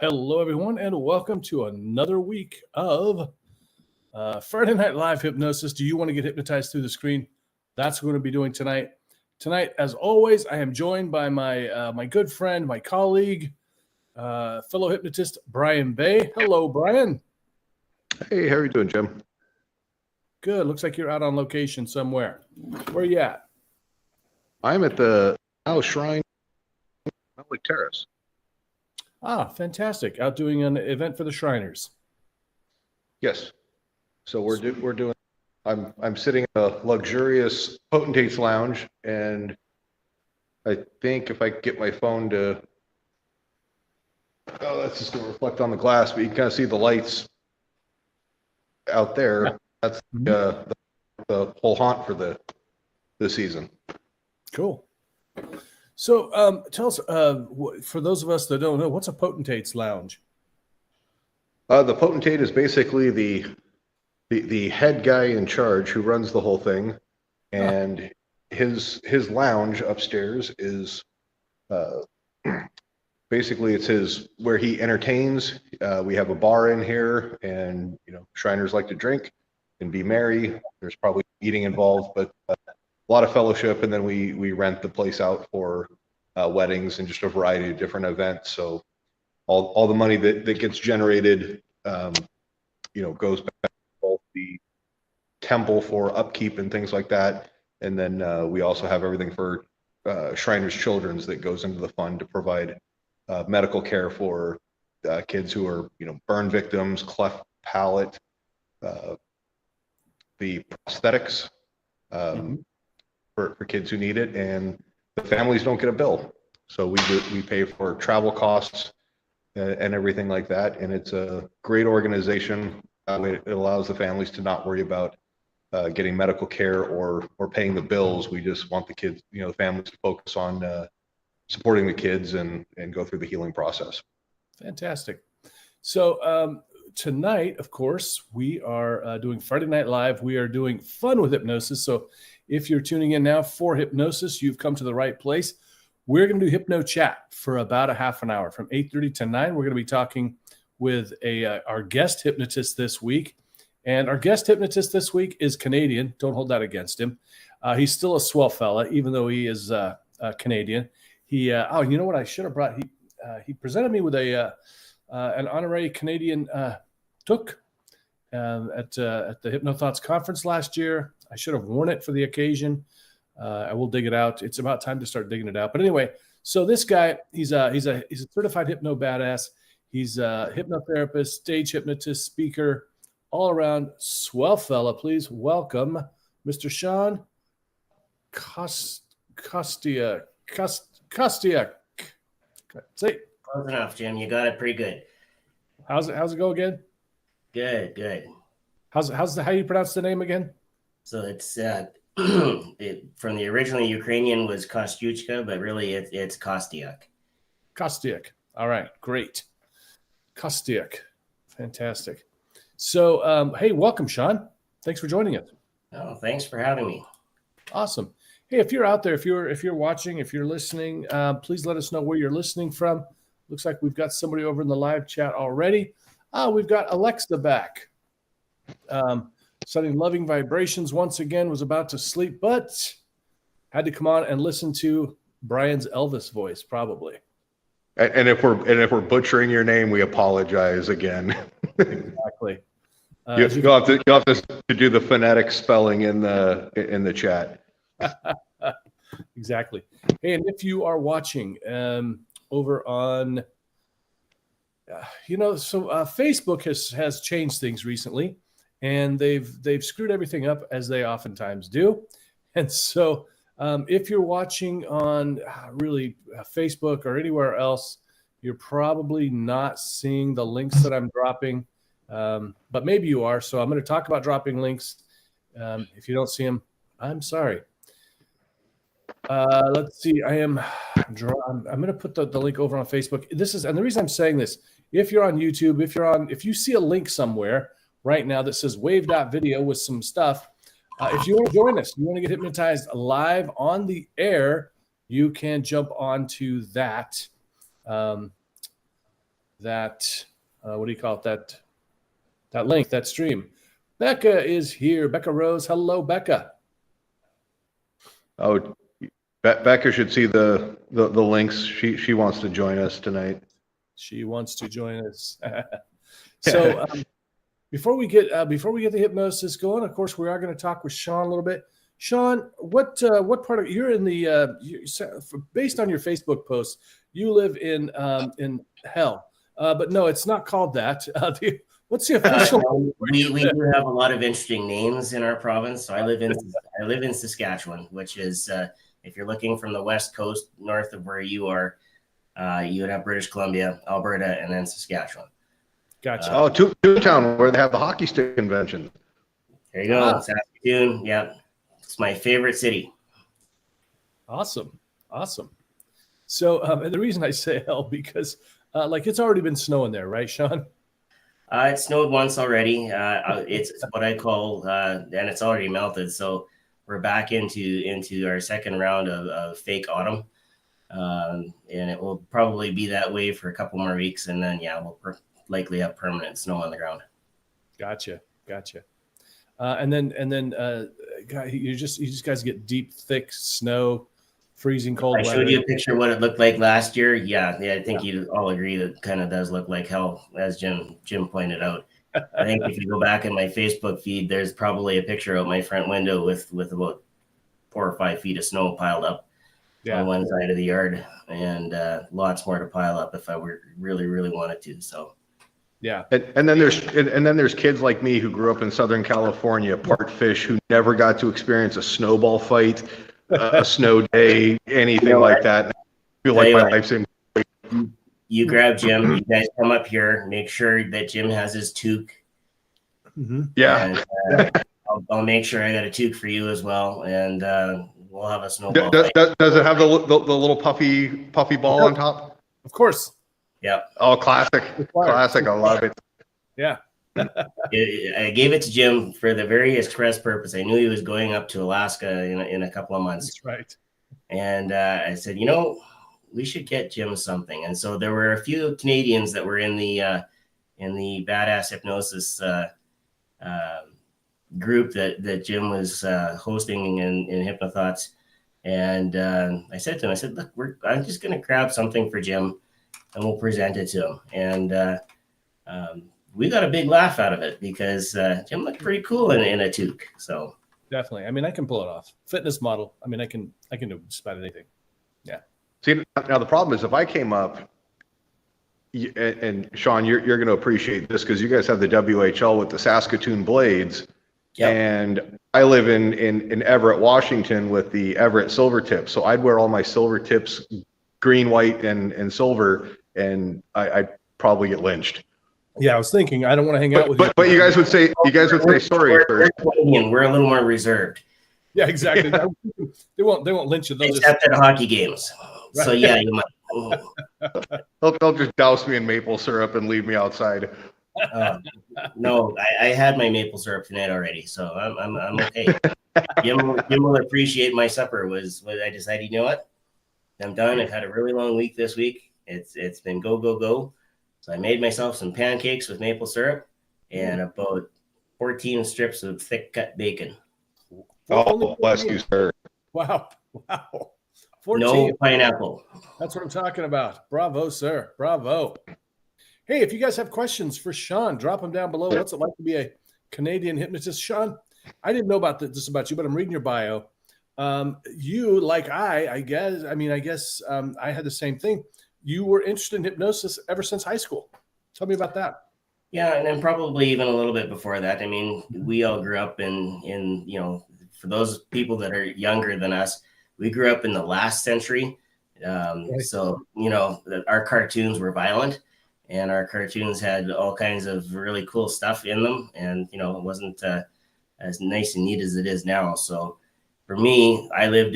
Hello, everyone, and welcome to another week of Friday Night Live Hypnosis. Do you want to get hypnotized through the screen? That's what we're going to be doing tonight. Tonight, as always, I am joined by my good friend, my colleague, fellow hypnotist, Brian Bay. Hello, Brian. Hey, how are you doing, Jim? Good. Looks like you're out on location somewhere. Where are you at? I'm at the Shrine, Lake Terrace. Ah, fantastic. Out doing an event for the Shriners. Yes. So we're doing. I'm sitting in a luxurious Potentate's lounge, and I think if I get my phone to, that's just going to reflect on the glass, but you can kind of see the lights out there. Yeah. That's the whole haunt for the season. Cool. So tell us, for those of us that don't know, what's a Potentate's lounge? The Potentate is basically the head guy in charge who runs the whole thing, and his lounge upstairs is basically it's where he entertains. We have a bar in here, and Shriners like to drink and be merry. There's probably eating involved, but a lot of fellowship, and then we rent the place out for weddings and just a variety of different events. So all the money that gets generated, goes back to both the temple for upkeep and things like that, and then we also have everything for Shriners Children's that goes into the fund to provide medical care for kids who are burn victims, cleft palate, the prosthetics. For kids who need it, and the families don't get a bill, so we pay for travel costs and everything like that. And it's a great organization. It allows the families to not worry about getting medical care or paying the bills. We just want the kids, the families, to focus on supporting the kids and go through the healing process. Fantastic. So tonight, of course, we are doing Friday Night Live. We are doing fun with hypnosis. So if you're tuning in now for hypnosis, you've come to the right place. We're going to do hypno chat for about a half an hour from 8:30 to 9. We're going to be talking with our guest hypnotist this week. And our guest hypnotist this week is Canadian. Don't hold that against him. He's still a swell fella, even though he is Canadian. He, you know what I should have brought? He presented me with an honorary Canadian took at the Hypnothoughts conference last year. I should have worn it for the occasion. I will dig it out. It's about time to start digging it out. But anyway, so this guy, he's a certified hypno badass. He's a hypnotherapist, stage hypnotist, speaker, all around swell fella. Please welcome Mr. Shawn Kostiuk. Say, close enough, Jim. You got it pretty good. How's it go again? Good. How do you pronounce the name again? So it's from the originally Ukrainian was Kostiuk, but really it's Kostiuk. Kostiuk. All right, great. Kostiuk. Fantastic. So, hey, welcome, Shawn. Thanks for joining us. Oh, thanks for having me. Awesome. Hey, if you're out there, if you're watching, if you're listening, please let us know where you're listening from. Looks like we've got somebody over in the live chat already. We've got Alexa back. Sending loving vibrations once again, was about to sleep, but had to come on and listen to Brian's Elvis voice, probably. And if we're butchering your name, we apologize again. Exactly. You'll have to do the phonetic spelling in the chat. Exactly. Hey, and if you are watching over on, Facebook has changed things recently. And they've screwed everything up, as they oftentimes do. And so if you're watching on Facebook or anywhere else, you're probably not seeing the links that I'm dropping. But maybe you are. So I'm going to talk about dropping links. If you don't see them, I'm sorry. Let's see. I'm going to put the link over on Facebook. And the reason I'm saying this, if you're on YouTube, if you see a link somewhere right now that says wave.video with some stuff, if you want to join us, you want to get hypnotized live on the air, you can jump onto that that, what do you call it? That link, that stream. Becca is here. Becca Rose. Hello, Becca. Oh, Becca should see the links. She wants to join us tonight. She wants to join us. So before we get the hypnosis going, of course, we are going to talk with Shawn a little bit. Shawn, what part of you're in the based on your Facebook post, you live in hell, but no, it's not called that. What's the official? We do have a lot of interesting names in our province. So I live in Saskatchewan, which is if you're looking from the west coast north of where you are, you would have British Columbia, Alberta, and then Saskatchewan. Gotcha. Toontown, where they have the hockey stick convention. There you go, Saskatoon. Yeah, it's my favorite city. Awesome. So, and the reason I say hell because like it's already been snowing there, right, Shawn? It snowed once already. It's what I call, and it's already melted. So we're back into our second round of fake autumn, and it will probably be that way for a couple more weeks, and then we'll likely have permanent snow on the ground. Gotcha. And then, you just guys get deep, thick snow, freezing cold. I showed you a picture of what it looked like last year. Yeah, I think you'd all agree that kind of does look like hell, as Jim pointed out. I think if you go back in my Facebook feed, there's probably a picture out my front window with about 4 or 5 feet of snow piled up on one side of the yard, and lots more to pile up if I were really wanted to. So. Yeah, and then there's kids like me who grew up in Southern California, part fish, who never got to experience a snowball fight, a snow day, anything like that. I feel like my life's in. You grab Jim. You guys come up here. Make sure that Jim has his toque. Mm-hmm. Yeah, and, I'll make sure I got a toque for you as well, and we'll have a snowball. Does it have the little puffy ball on top? Of course. Yeah. Oh, classic. I love it. Yeah. I gave it to Jim for the very express purpose. I knew he was going up to Alaska in a couple of months. That's right. And I said, we should get Jim something. And so there were a few Canadians that were in the Badass Hypnosis group that Jim was hosting in Hypnothoughts. And I said to him, look, I'm just going to grab something for Jim, and we'll present it to him. And we got a big laugh out of it because Jim looked pretty cool in a toque. So definitely. I mean, I can pull it off. Fitness model. I mean, I can do just about anything. Yeah. See, now the problem is if I came up, and Shawn, you're going to appreciate this because you guys have the WHL with the Saskatoon Blades. Yep. And I live in Everett, Washington with the Everett Silver Tips. So I'd wear all my silver tips, green, white, and silver, and I'd probably get lynched. Yeah, I was thinking I don't want to hang out with you. But you guys would say sorry. We're a little more reserved. Yeah, exactly. They won't lynch you. Except at hockey games. Right. So yeah, you might. They'll just douse me in maple syrup and leave me outside. No, I had my maple syrup tonight already, so I'm okay. Jim will appreciate my supper. Was I decided, you know what? I'm done. I've had a really long week this week. It's been go. So I made myself some pancakes with maple syrup and about 14 strips of thick cut bacon. Oh, bless you, sir. Wow. 14. No pineapple. That's what I'm talking about. Bravo, sir. Bravo. Hey, if you guys have questions for Shawn, drop them down below. What's it like to be a Canadian hypnotist? Shawn, I didn't know about this about you, but I'm reading your bio. You, like I guess I had the same thing. You were interested in hypnosis ever since high school. Tell me about that. Yeah, and then probably even a little bit before that. I mean, we all grew up in for those people that are younger than us, we grew up in the last century. So, our cartoons were violent and our cartoons had all kinds of really cool stuff in them. And, it wasn't as nice and neat as it is now. So for me, I lived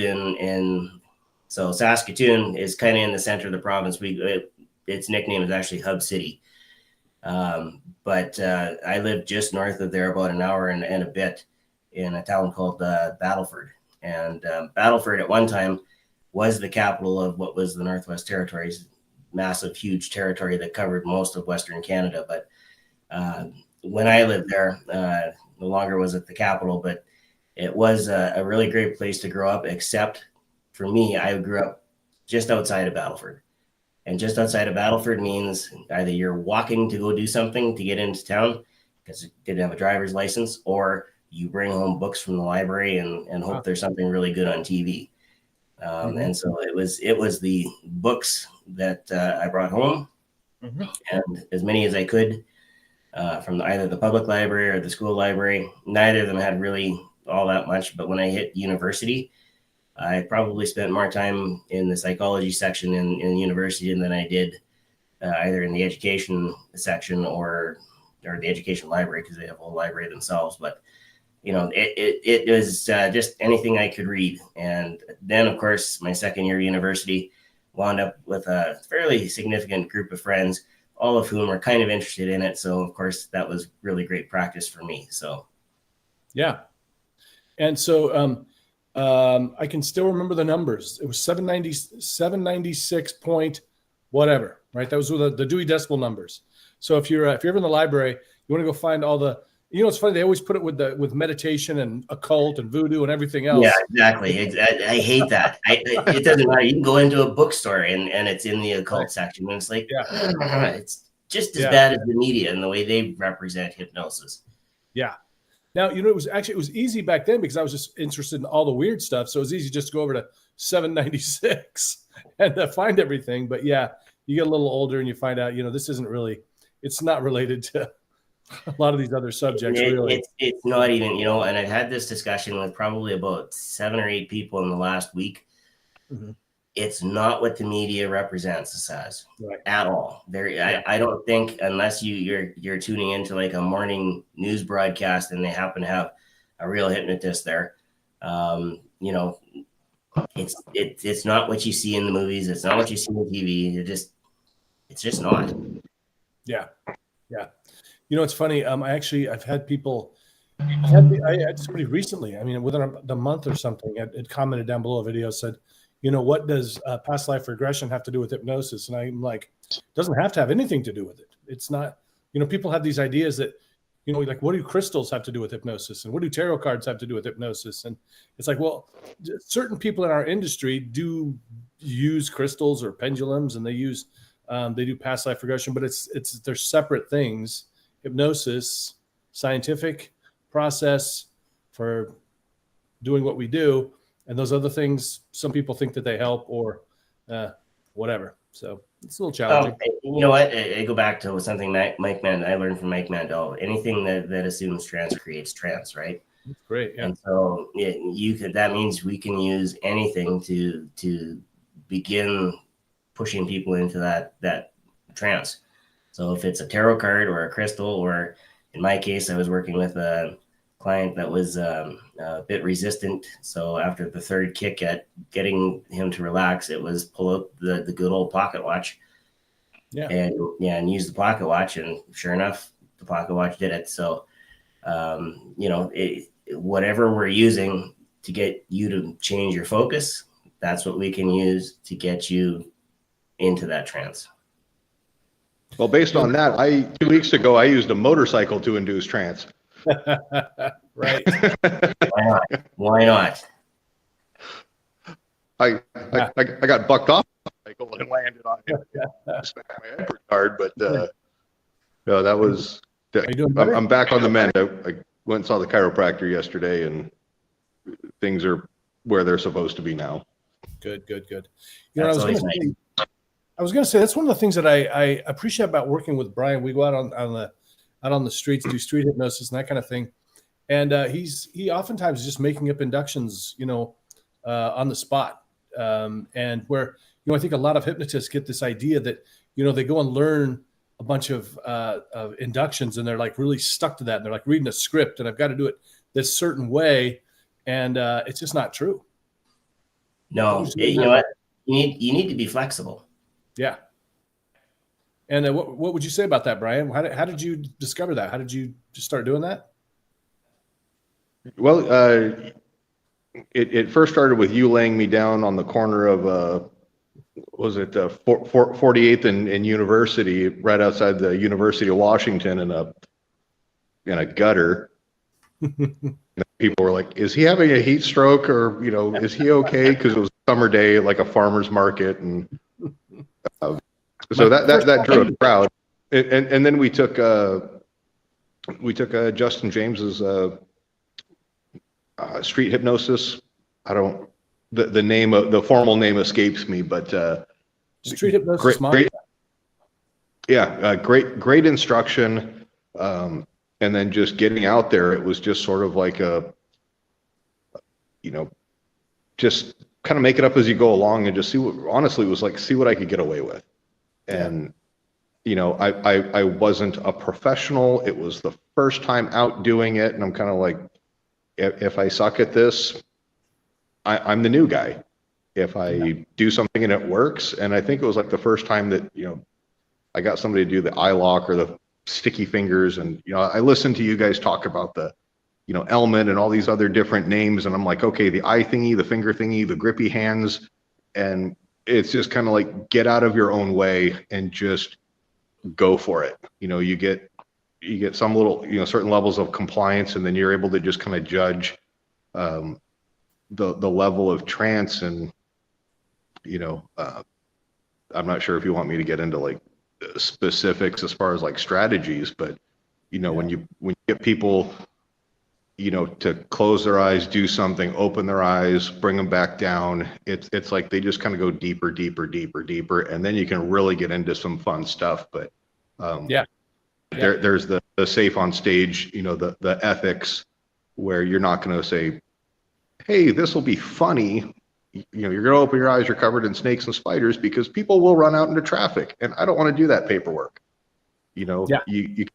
so Saskatoon is kind of in the center of the province. Its nickname is actually Hub City. But I lived just north of there, about an hour and a bit, in a town called Battleford. And Battleford at one time was the capital of what was the Northwest Territories. massive, huge territory that covered most of Western Canada. But when I lived there, no longer was it the capital, but it was a really great place to grow up, except for me, I grew up just outside of Battleford. And just outside of Battleford means either you're walking to go do something to get into town because you didn't have a driver's license, or you bring home books from the library and hope there's something really good on TV. And so it was the books that I brought home, and as many as I could from either the public library or the school library. Neither of them had really all that much, but when I hit university, I probably spent more time in the psychology section in university than I did either in the education section or the education library, because they have a whole library themselves. But it was just anything I could read. And then, of course, my second year of university, wound up with a fairly significant group of friends, all of whom were kind of interested in it. So, of course, that was really great practice for me. So, yeah. And so I can still remember the numbers. It was 796 point whatever, right? Those were the Dewey Decimal numbers. So if you're ever in the library, you want to go find all the, it's funny, they always put it with meditation and occult and voodoo and everything else. Yeah, exactly. I hate that. It doesn't matter. You can go into a bookstore and it's in the occult section, and it's like, it's just as bad as the media and the way they represent hypnosis. Yeah. Now, it was easy back then because I was just interested in all the weird stuff. So it was easy just to go over to 796 and find everything. But yeah, you get a little older and you find out, this isn't really, it's not related to a lot of these other subjects. Really. It's not even, and I've had this discussion with probably about 7 or 8 people in the last week. Mm-hmm. It's not what the media represents us as at all. I don't think, unless you're tuning into like a morning news broadcast and they happen to have a real hypnotist there, it's not what you see in the movies. It's not what you see on TV. It's just not. Yeah. Yeah. It's funny. I've had people, I had somebody recently, within the month or something, had commented down below a video, said, what does past life regression have to do with hypnosis? And I'm like, it doesn't have to have anything to do with it. It's not, people have these ideas that, like, what do crystals have to do with hypnosis? And what do tarot cards have to do with hypnosis? And it's like, well, certain people in our industry do use crystals or pendulums, and they do past life regression, but they're separate things. Hypnosis, scientific process for doing what we do. And those other things, some people think that they help or whatever. So it's a little challenging. You know what? I go back to something I learned from Mike Mandel. Anything that assumes trance creates trance, right? That's great. Yeah. And so that means we can use anything to begin pushing people into that trance. So if it's a tarot card or a crystal, or in my case, I was working with a client that was a bit resistant. So after the third kick at getting him to relax, it was pull out the good old pocket watch. Yeah. And use the pocket watch. And sure enough, the pocket watch did it. So, whatever we're using to get you to change your focus, that's what we can use to get you into that trance. Well, based on that, 2 weeks ago, I used a motorcycle to induce trance. Right. Why not? I got bucked off the cycle and landed on it. Smacked my head pretty hard, but that was. I'm back on the mend. I went and saw the chiropractor yesterday, and things are where they're supposed to be now. Good. I was going to say that's one of the things that I appreciate about working with Brian. We go out on the streets, do street hypnosis and that kind of thing. And he oftentimes is just making up inductions, on the spot. And where, I think a lot of hypnotists get this idea that, they go and learn a bunch of inductions and they're like really stuck to that. And they're like reading a script and I've got to do it this certain way. And it's just not true. No, you know what? You need to be flexible. Yeah. And what would you say about that, Brian? How did you discover that? How did you just start doing that? Well, it first started with you laying me down on the corner of was it 48th and University, right outside the University of Washington, in a gutter. People were like, "Is he having a heat stroke, or is he okay?" Because it was a summer day, like a farmer's market, and so that drew a crowd. And then we took Justin James's street hypnosis. I don't the formal name escapes me, but street hypnosis. Great instruction. And then just getting out there, it was just sort of like just kind of make it up as you go along and just see what I could get away with. And I wasn't a professional. It was the first time out doing it, and I'm kind of like, if I suck at this, I'm the new guy. If I do something and it works, and I think it was like the first time that I got somebody to do the eye lock or the sticky fingers, and I listened to you guys talk about the element and all these other different names, and I'm like, okay, the eye thingy, the finger thingy, the grippy hands, and it's just kind of like, get out of your own way and just go for it. You get some little certain levels of compliance, and then you're able to just kind of judge the level of trance. And I'm not sure if you want me to get into like specifics as far as like strategies, but when you get people to close their eyes, do something, open their eyes, bring them back down, it's like they just kind of go deeper, and then you can really get into some fun stuff. But there's the safe on stage, the ethics, where you're not going to say, hey, this will be funny. You're going to open your eyes, you're covered in snakes and spiders, because people will run out into traffic, and I don't want to do that paperwork. You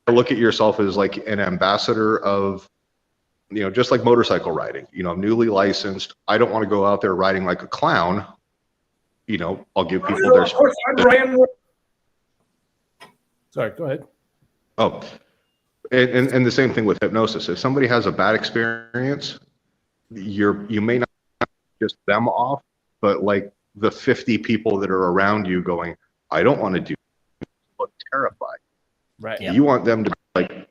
look at yourself as like an ambassador of, just like motorcycle riding. I'm newly licensed. I don't want to go out there riding like a clown. I'll give people their. Sorry, go ahead. Oh, and the same thing with hypnosis. If somebody has a bad experience, you may not just them off, but like the 50 people that are around you going, I don't want to do this, look terrified. Right. Yeah. You want them to like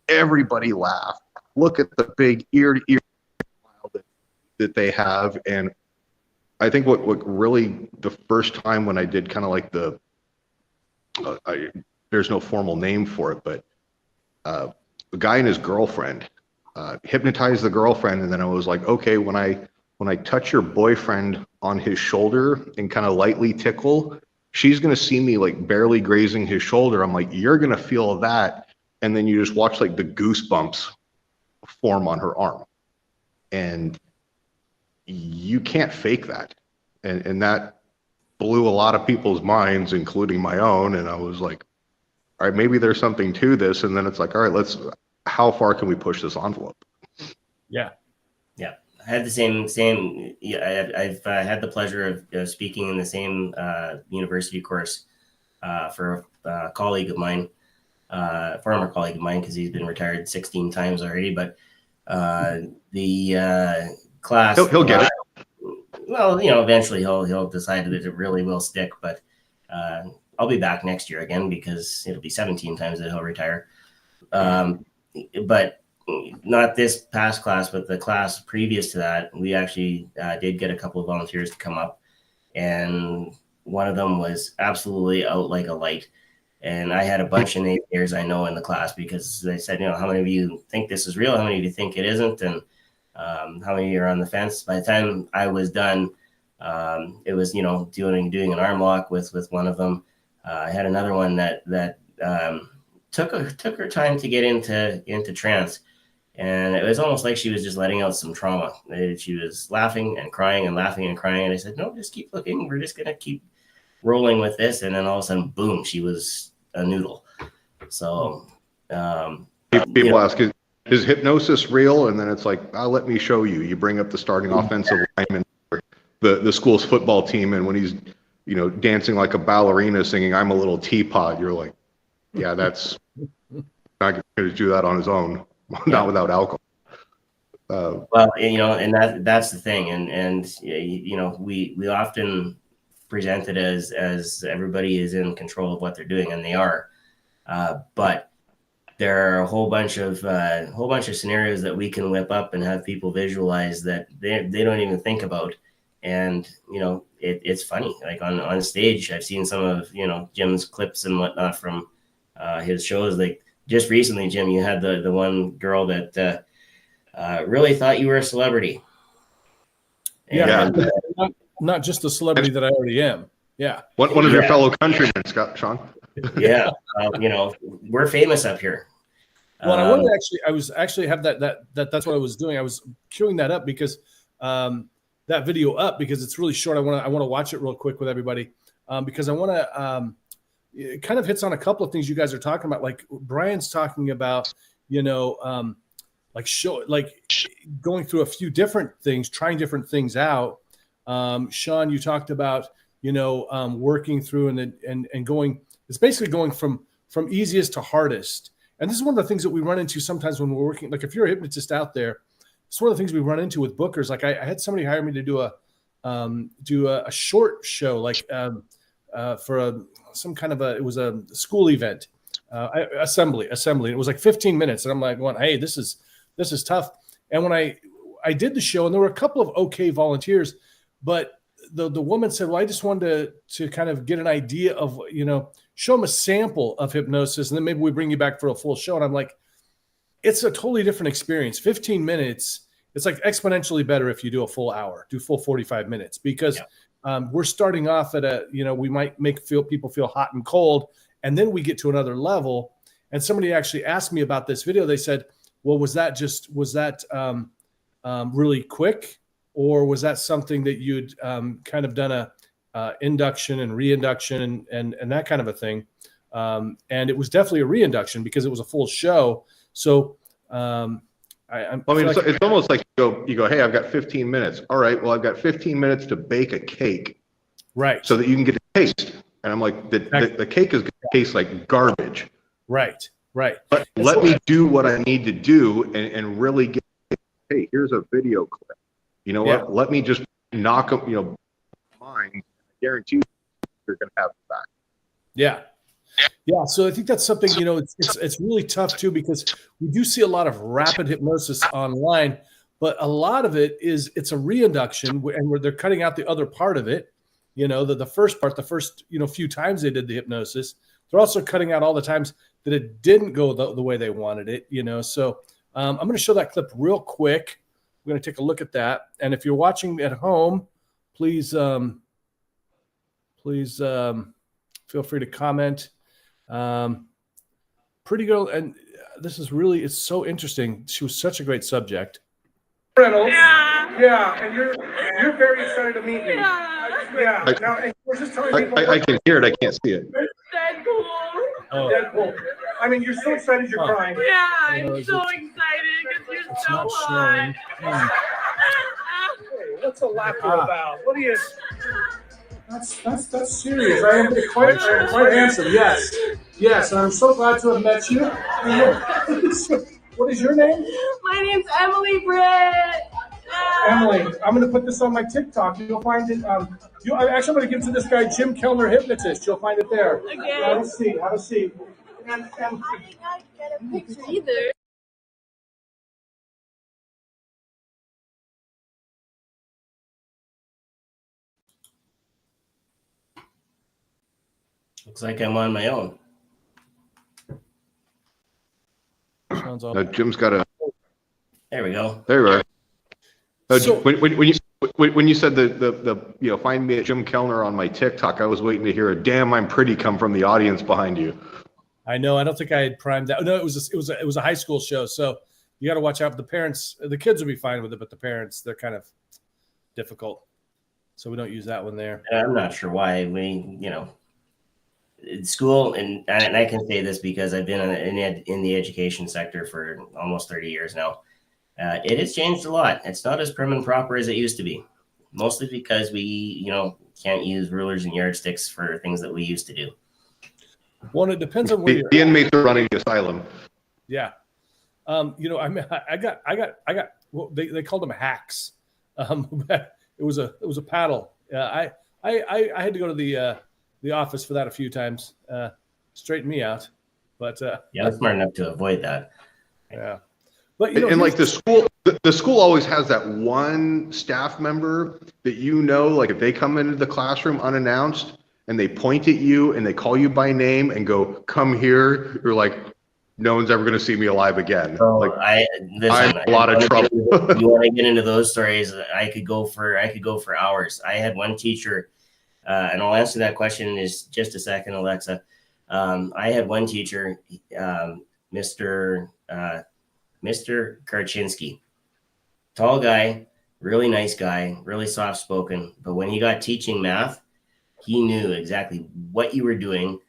everybody laugh. Look at the big ear to ear smile that they have. And I think what really, the first time when I did kind of like there's no formal name for it, but the guy and his girlfriend hypnotized the girlfriend, and then I was like, okay, when I touch your boyfriend on his shoulder and kind of lightly tickle, she's gonna see me like barely grazing his shoulder. I'm like, you're gonna feel that, and then you just watch like the goosebumps form on her arm, and you can't fake that, and that blew a lot of people's minds, including my own. And I was like, all right, maybe there's something to this. And then it's like, all right, how far can we push this envelope? Yeah. I had the same. Yeah, I've had the pleasure of speaking in the same university course for a colleague of mine, former colleague of mine, because he's been retired 16 times already. But the class, he'll get it. Well, eventually he'll decide that it really will stick. But I'll be back next year again, because it'll be 17 times that he'll retire. But not this past class, but the class previous to that, we actually did get a couple of volunteers to come up, and one of them was absolutely out like a light. And I had a bunch of naysayers I know in the class, because they said, how many of you think this is real? How many of you think it isn't? And how many of you are on the fence? By the time I was done, it was, doing an arm lock with one of them. I had another one that took her time to get into trance. And it was almost like she was just letting out some trauma. She was laughing and crying and laughing and crying. And I said, no, just keep looking. We're just going to keep rolling with this. And then all of a sudden, boom, she was a noodle. So people ask, is hypnosis real? And then it's like, let me show you. You bring up the starting offensive lineman for the school's football team. And when he's, dancing like a ballerina singing, I'm a little teapot, you're like, yeah, that's not going to do that on his own. Not without alcohol. Well, and that's the thing, and we often presented as everybody is in control of what they're doing, and they are. But there are a whole bunch of scenarios that we can whip up and have people visualize that they don't even think about. And, you know, it's funny, like on stage, I've seen some of, you know, Jim's clips and whatnot from his shows. Like just recently, Jim, you had the one girl that really thought you were a celebrity. And, not just the celebrity that I already am. Yeah. One of your fellow countrymen, Shawn. Yeah. You know, we're famous up here. Well, I wanted to I was actually have that's what I was doing. I was queuing that up because that video up because it's really short. I want to watch it real quick with everybody because I want to it kind of hits on a couple of things you guys are talking about. Like Brian's talking about, you know, like going through a few different things, trying different things out. Shawn, you talked about, you know, working through and going. It's basically going from easiest to hardest. And this is one of the things that we run into sometimes when we're working. Like if you're a hypnotist out there, it's one of the things we run into with bookers. Like I had somebody hire me to do a short show, like for some kind of it was a school event, assembly. It was like 15 minutes, and I'm like, going, hey, this is tough. And when I did the show, and there were a couple of okay volunteers, but the woman said, well, I just wanted to kind of get an idea of, you know, show them a sample of hypnosis, and then maybe we bring you back for a full show. And I'm like, it's a totally different experience. 15 minutes, it's like exponentially better if you do a full hour, do full 45 minutes, because we're starting off at you know, we might make people feel hot and cold, and then we get to another level. And somebody actually asked me about this video. They said, well, was that really quick, or was that something that you'd kind of done a induction and reinduction and that kind of a thing? And it was definitely a reinduction because it was a full show. So it's almost like you go, hey, I've got 15 minutes. All right, well, I've got 15 minutes to bake a cake, right? So that you can get a taste. And I'm like, the cake is going to taste like garbage, right? But let me do what I need to do and really get. Hey, here's a video clip. You know what? Let me just knock them. You know, mine. I guarantee you're going to have it back. Yeah. So I think that's something, you know, it's really tough too, because we do see a lot of rapid hypnosis online, but a lot of it's a reinduction, and where they're cutting out the other part of it. You know, the first part, the first, you know, few times they did the hypnosis, they're also cutting out all the times that it didn't go the way they wanted it, you know. So I'm going to show that clip real quick. We're going to take a look at that. And if you're watching at home, please feel free to comment. Pretty girl, and this is really, it's so interesting. She was such a great subject. Reynolds. Yeah, and you're very excited to meet me. Yeah. Now, we're just telling people. I can hear it. I can't see it. Deadpool. Oh. Deadpool. I mean, you're so excited you're crying. Yeah, I'm so excited because you're so hot. Hey, what's a laughter about? What are you? That's serious. I am quite handsome. Yes. And I'm so glad to have met you. What is your name? My name's Emily Britt. Emily, I'm going to put this on my TikTok. You'll find it. I'm going to give it to this guy, Jim Kellner, hypnotist. You'll find it there. Okay. Have a seat. And I did not get a picture either. Looks like I'm on my own. No, Jim's got a. There we go. There we are. So, when you said the you know, find me at Jim Kellner on my TikTok, I was waiting to hear a "damn, I'm pretty" come from the audience behind you. I know. I don't think I had primed that. No, it was a high school show, so you got to watch out. The parents, the kids will be fine with it, but the parents, they're kind of difficult, so we don't use that one there. I'm not sure why we, you know, in school, and I can say this because I've been in the education sector for almost 30 years now. It has changed a lot. It's not as prim and proper as it used to be, mostly because we, you know, can't use rulers and yardsticks for things that we used to do. Well, it depends on where the inmates are running the asylum. Yeah. You know, I got. Well, they called them hacks. It was a paddle. I I had to go to the office for that a few times, straighten me out. But yeah, I'm smart enough to avoid that. yeah. But you know, and like the school always has that one staff member that, you know, like if they come into the classroom unannounced and they point at you and they call you by name and go, "Come here," you're like, no one's ever going to see me alive again. So Like listen, I'm in a lot of trouble. You want to get into those stories? I could go for hours. I had one teacher, and I'll answer that question in just a second, Alexa. I had one teacher, Mr. Karczynski, tall guy, really nice guy, really soft spoken. But when he got teaching math, he knew exactly what you were doing,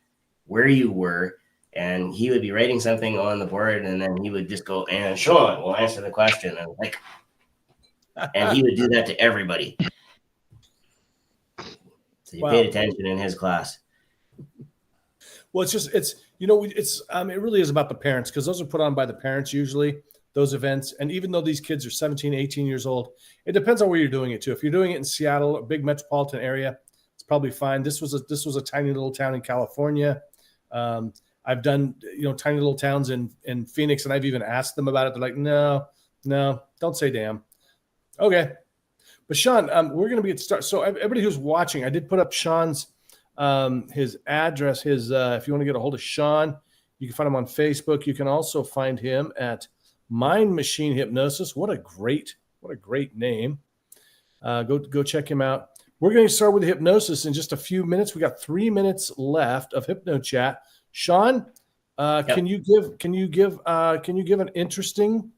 where you were. And he would be writing something on the board, and then he would just go, "And Shawn will answer the question." And and he would do that to everybody. So you paid attention in his class. Well, it's you know, it really is about the parents, because those are put on by the parents usually, those events. And even though these kids are 17, 18 years old, it depends on where you're doing it too. If you're doing it in Seattle, a big metropolitan area, it's probably fine. This was a tiny little town in California. I've done, you know, tiny little towns in Phoenix, and I've even asked them about it. They're like, no, don't say damn. Okay. But Shawn, we're going to be at start. So everybody who's watching, I did put up Shawn's, his address, if you want to get a hold of Shawn, you can find him on Facebook. You can also find him at Mind Machine Hypnosis. What a great name. Go check him out. We're going to start with the hypnosis in just a few minutes. We got 3 minutes left of Hypno Chat. Shawn, Yep. can you give an interesting,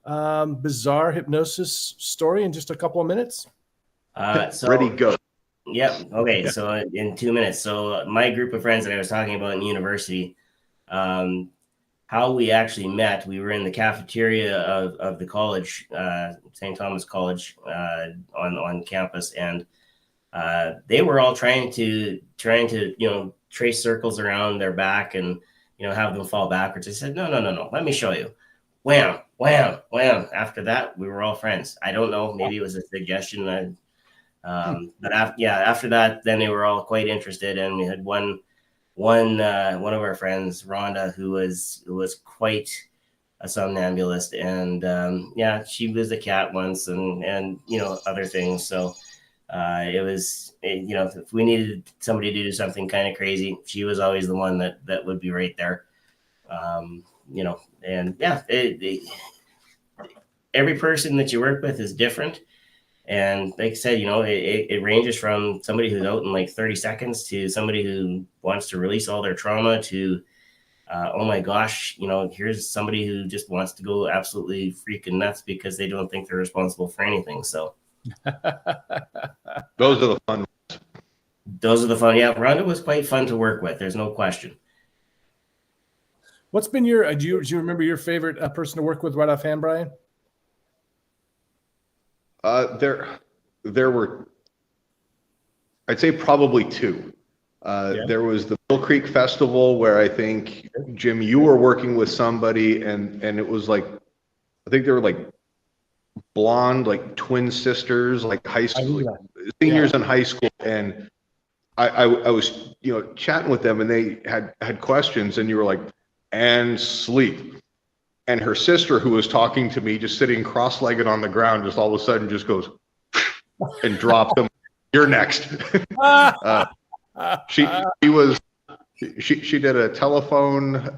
bizarre hypnosis story in just a couple of minutes? So Ready, go. Yep. Okay. So in 2 minutes. So my group of friends that I was talking about in university, how we actually met, we were in the cafeteria of the college, St. Thomas College, on campus, and they were all trying to you know, trace circles around their back and, you know, have them fall backwards. I said, no, let me show you. Wham, wham, wham. After that, we were all friends. I don't know, maybe it was a suggestion. But after that, then they were all quite interested, and we had one of our friends, Rhonda, who was quite a somnambulist, and she was a cat once, and you know, other things. So you know, if we needed somebody to do something kind of crazy, she was always the one that would be right there. You know, and every person that you work with is different. And like I said, you know, it ranges from somebody who's out in like 30 seconds to somebody who wants to release all their trauma to, oh my gosh, you know, here's somebody who just wants to go absolutely freaking nuts because they don't think they're responsible for anything. So Those are the fun. those are the fun. Yeah, Rhonda was quite fun to work with. There's no question. What's been your, do you remember your favorite person to work with right offhand, Brian? There were, I'd say probably two. There was the Mill Creek Festival where I think, Jim, you were working with somebody, and it was like, I think they were like blonde, like twin sisters, like high school, like seniors in high school. And I was, you know, chatting with them, and they had questions, and you were like, and sleep. And her sister, who was talking to me, just sitting cross-legged on the ground, just all of a sudden just goes and dropped them. You're next. She did a telephone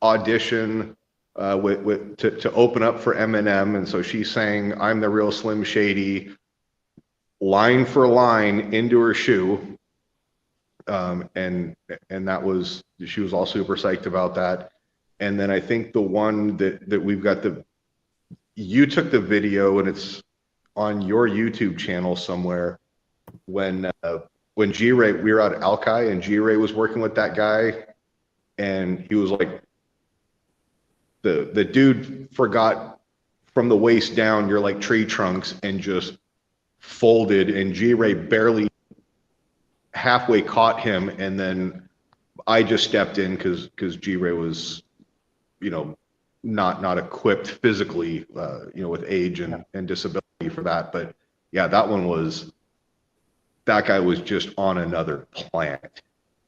audition to open up for Eminem, and so she sang "I'm the Real Slim Shady" line for line into her shoe. And that was, she was all super psyched about that. And then I think the one that we've got, you took the video, and it's on your YouTube channel somewhere, when G-Ray, we were out at Alki, and G-Ray was working with that guy, and he was like, the dude forgot from the waist down, you're like tree trunks, and just folded, and G-Ray barely halfway caught him, and then I just stepped in because G-Ray was, you know, not equipped physically, you know, with age and disability for that. But yeah, that guy was just on another planet.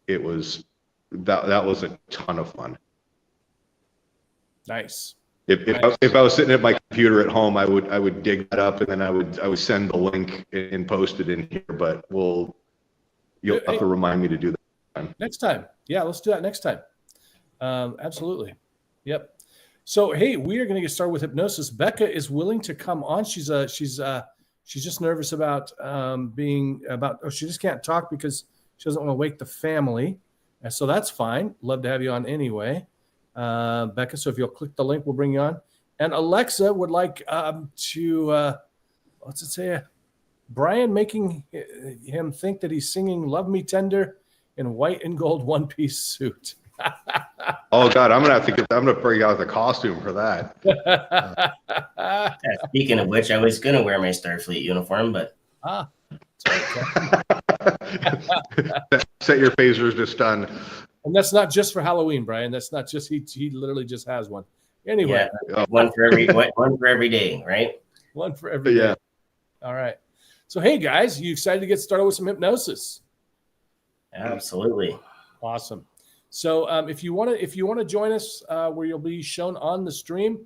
It was, that was a ton of fun. Nice. If I was sitting at my computer at home, I would dig that up, and then I would send the link and post it in here. But you'll have to remind me to do that next time. Yeah, let's do that next time. Absolutely. Yep. So hey, we are going to get started with hypnosis. Becca is willing to come on. She's just nervous about she just can't talk because she doesn't want to wake the family. And so that's fine. Love to have you on anyway. Becca, so if you'll click the link, we'll bring you on. And Alexa would like to, what's it say? Brian making him think that he's singing Love Me Tender in white and gold one-piece suit. Oh God, I'm gonna bring out the costume for that. Speaking of which, I was gonna wear my Starfleet uniform, but Set your phasers to stun. And that's not just for Halloween, Brian. That's not just he literally just has one. Anyway, one for every day, right? One for every day. All right. So hey guys, you excited to get started with some hypnosis? Absolutely. Awesome. So if you want to join us where you'll be shown on the stream,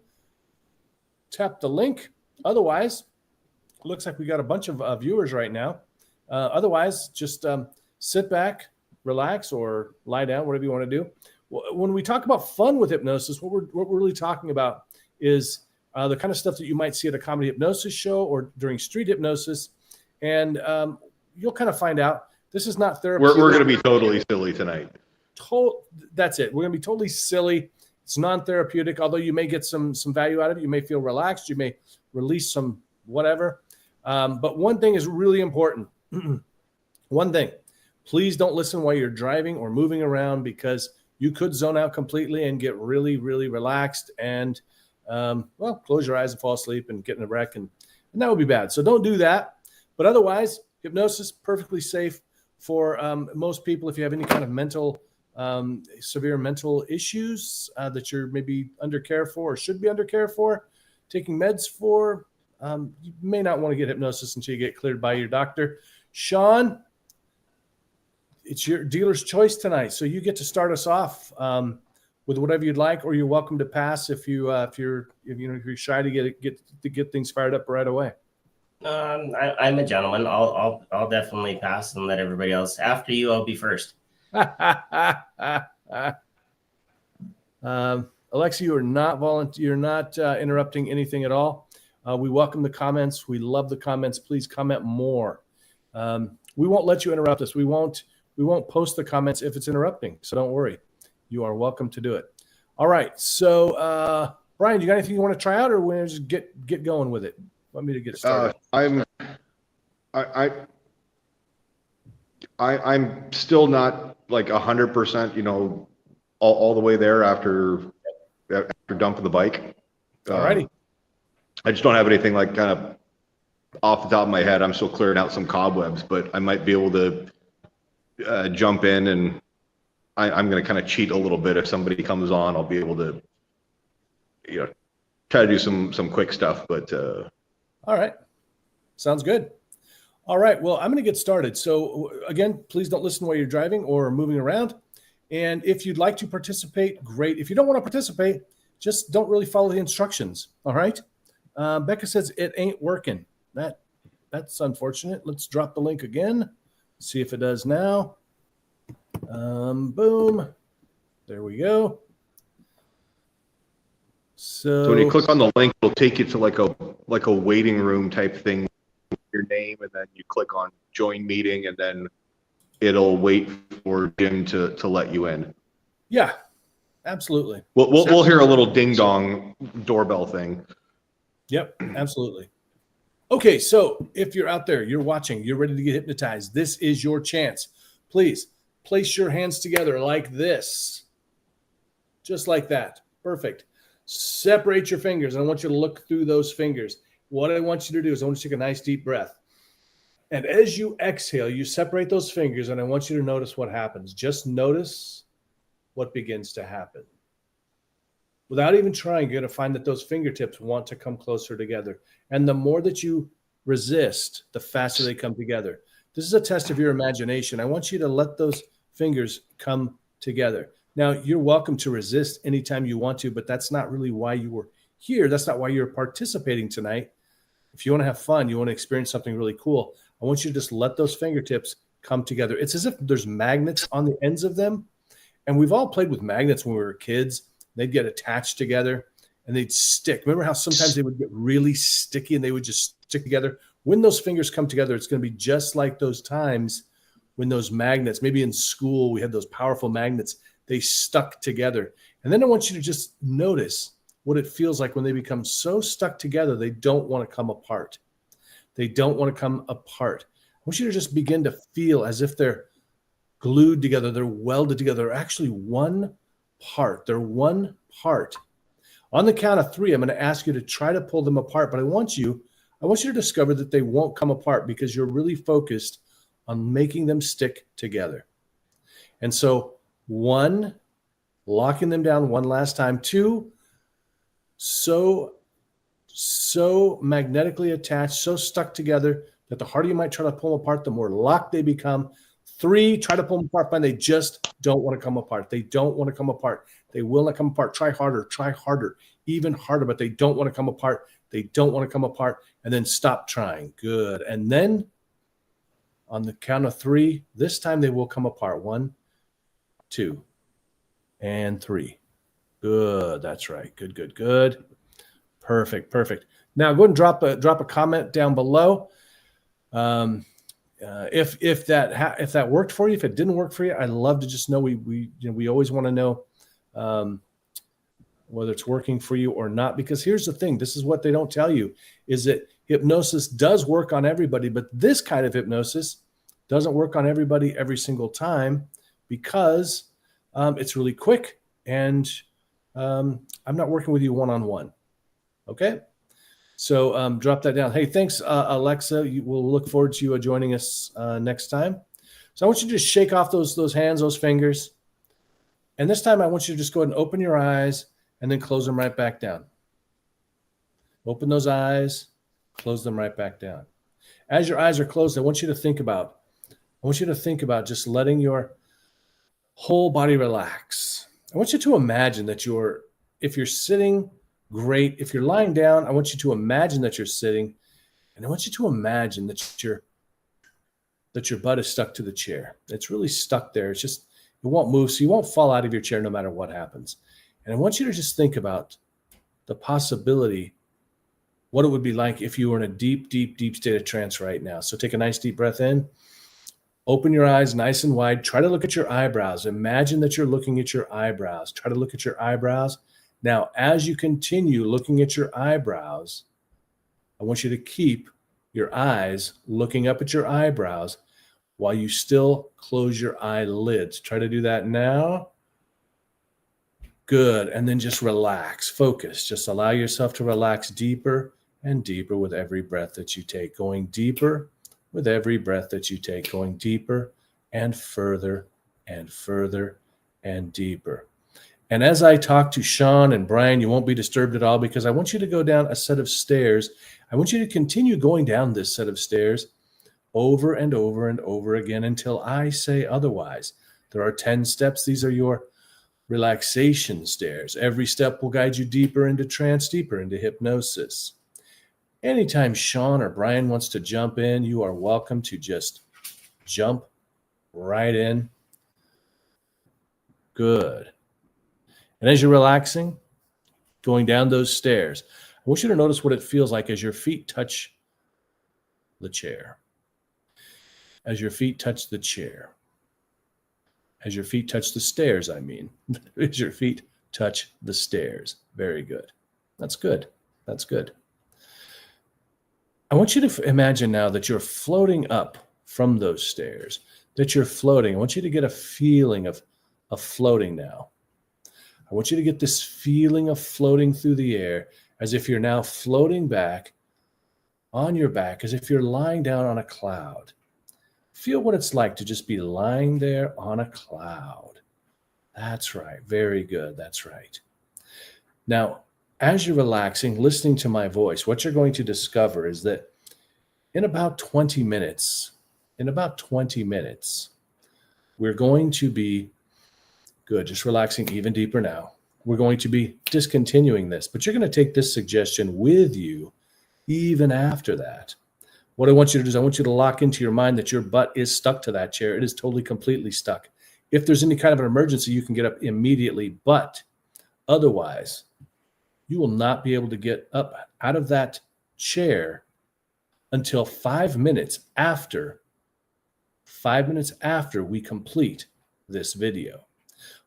tap the link. Otherwise, looks like we got a bunch of viewers right now. Otherwise, just sit back, relax, or lie down, whatever you want to do. When we talk about fun with hypnosis, what we're really talking about is the kind of stuff that you might see at a comedy hypnosis show or during street hypnosis. And you'll kind of find out this is not therapy. We're going to be totally silly tonight. That's it. We're going to be totally silly. It's non-therapeutic, although you may get some value out of it. You may feel relaxed. You may release some whatever. But one thing is really important. One thing, please don't listen while you're driving or moving around because you could zone out completely and get really, really relaxed and, close your eyes and fall asleep and get in a wreck. And that would be bad. So don't do that. But otherwise, hypnosis, perfectly safe for most people. If you have any kind of severe mental issues that you're maybe under care for or should be under care for, taking meds for, you may not want to get hypnosis until you get cleared by your doctor. Shawn, it's your dealer's choice tonight, so you get to start us off with whatever you'd like, or you're welcome to pass if you're shy to get things fired up right away. I'm a gentleman. I'll definitely pass and let everybody else. After you, I'll be first. Alexa, you're not interrupting anything at all. We welcome the comments. We love the comments. Please comment more. We won't let you interrupt us. We won't post the comments if it's interrupting. So don't worry. You are welcome to do it. All right. So Brian, you got anything you want to try out, or we just get going with it? Want me to get started? I'm still not like 100%, all the way there after dumping the bike. Alrighty. I just don't have anything like kind of off the top of my head. I'm still clearing out some cobwebs, but I might be able to jump in, and I'm going to kind of cheat a little bit. If somebody comes on, I'll be able to, try to do some quick stuff. But all right, sounds good. All right, well, I'm going to get started. So again, please don't listen while you're driving or moving around. And if you'd like to participate, great. If you don't want to participate, just don't really follow the instructions. All right. Becca says it ain't working. That's unfortunate. Let's drop the link again. See if it does now. Boom. There we go. So when you click on the link, it'll take you to like a waiting room type thing. Your name, and then you click on join meeting, and then it'll wait for Jim to let you in. Yeah, absolutely. We'll hear a little ding dong doorbell thing. Yep, absolutely. Okay, so if you're out there, you're watching, you're ready to get hypnotized, this is your chance. Please place your hands together like this. Just like that. Perfect. Separate your fingers. I want you to look through those fingers. What I want you to do is I want you to take a nice deep breath. And as you exhale, you separate those fingers, and I want you to notice what happens. Just notice what begins to happen. Without even trying, you're going to find that those fingertips want to come closer together. And the more that you resist, the faster they come together. This is a test of your imagination. I want you to let those fingers come together. Now, you're welcome to resist anytime you want to, but that's not really why you were here. That's not why you're participating tonight. If you want to have fun, you want to experience something really cool, I want you to just let those fingertips come together. It's as if there's magnets on the ends of them. And we've all played with magnets when we were kids. They'd get attached together and they'd stick. Remember how sometimes they would get really sticky and they would just stick together? When those fingers come together, it's going to be just like those times when those magnets, maybe in school, we had those powerful magnets, they stuck together. And then I want you to just notice what it feels like when they become so stuck together, they don't want to come apart. They don't want to come apart. I want you to just begin to feel as if they're glued together, they're welded together. They're actually one part. They're one part. On the count of 3, I'm going to ask you to try to pull them apart, but I want you to discover that they won't come apart because you're really focused on making them stick together. And so 1, locking them down one last time. 2, so magnetically attached, so stuck together that the harder you might try to pull them apart, the more locked they become. 3, try to pull them apart, but they just don't want to come apart. They don't want to come apart. They will not come apart. Try harder, even harder, but they don't want to come apart. They don't want to come apart. And then stop trying. Good. And then on the count of 3, this time they will come apart. 1, 2, and 3. Good. That's right. Good. Perfect. Now go ahead and drop a comment down below. If that worked for you, if it didn't work for you, I'd love to just know. We always want to know whether it's working for you or not. Because here's the thing: this is what they don't tell you: is that hypnosis does work on everybody, but this kind of hypnosis doesn't work on everybody every single time because it's really quick, and I'm not working with you one-on-one. Okay. So drop that down. Hey, thanks, Alexa. We'll look forward to you joining us next time. So I want you to just shake off those hands, those fingers. And this time I want you to just go ahead and open your eyes and then close them right back down. Open those eyes, close them right back down. As your eyes are closed, I want you to think about just letting your whole body relax. I want you to imagine that if you're sitting, great. If you're lying down, I want you to imagine that you're sitting, and I want you to imagine that your butt is stuck to the chair. It's really stuck there. It won't move, so you won't fall out of your chair no matter what happens. And I want you to just think about the possibility, what it would be like if you were in a deep state of trance right now. So take a nice deep breath in. Open your eyes nice and wide. Try to look at your eyebrows. Imagine that you're looking at your eyebrows. Try to look at your eyebrows. Now, as you continue looking at your eyebrows, I want you to keep your eyes looking up at your eyebrows while you still close your eyelids. Try to do that now. Good. And then just relax. Focus. Just allow yourself to relax deeper and deeper with every breath that you take. Going deeper with every breath that you take. Going deeper and further and further and deeper. And as I talk to Shawn and Brian, you won't be disturbed at all because I want you to go down a set of stairs. I want you to continue going down this set of stairs over and over and over again until I say otherwise. There are 10 steps. These are your relaxation stairs. Every step will guide you deeper into trance, deeper into hypnosis. Anytime Shawn or Brian wants to jump in, you are welcome to just jump right in. Good. And as you're relaxing, going down those stairs, I want you to notice what it feels like as your feet touch the chair. As your feet touch the chair. As your feet touch the stairs, I mean. As your feet touch the stairs. Very good. That's good. That's good. I want you to imagine now that you're floating up from those stairs, that you're floating. I want you to get a feeling of floating now. I want you to get this feeling of floating through the air as if you're now floating back on your back, as if you're lying down on a cloud. Feel what it's like to just be lying there on a cloud. That's right. Very good. That's right. Now, as you're relaxing, listening to my voice, what you're going to discover is that in about 20 minutes, we're going to be good, just relaxing even deeper now. We're going to be discontinuing this, but you're going to take this suggestion with you even after that. What I want you to do is I want you to lock into your mind that your butt is stuck to that chair. It is totally, completely stuck. If there's any kind of an emergency, you can get up immediately, but otherwise, you will not be able to get up out of that chair until 5 minutes after we complete this video.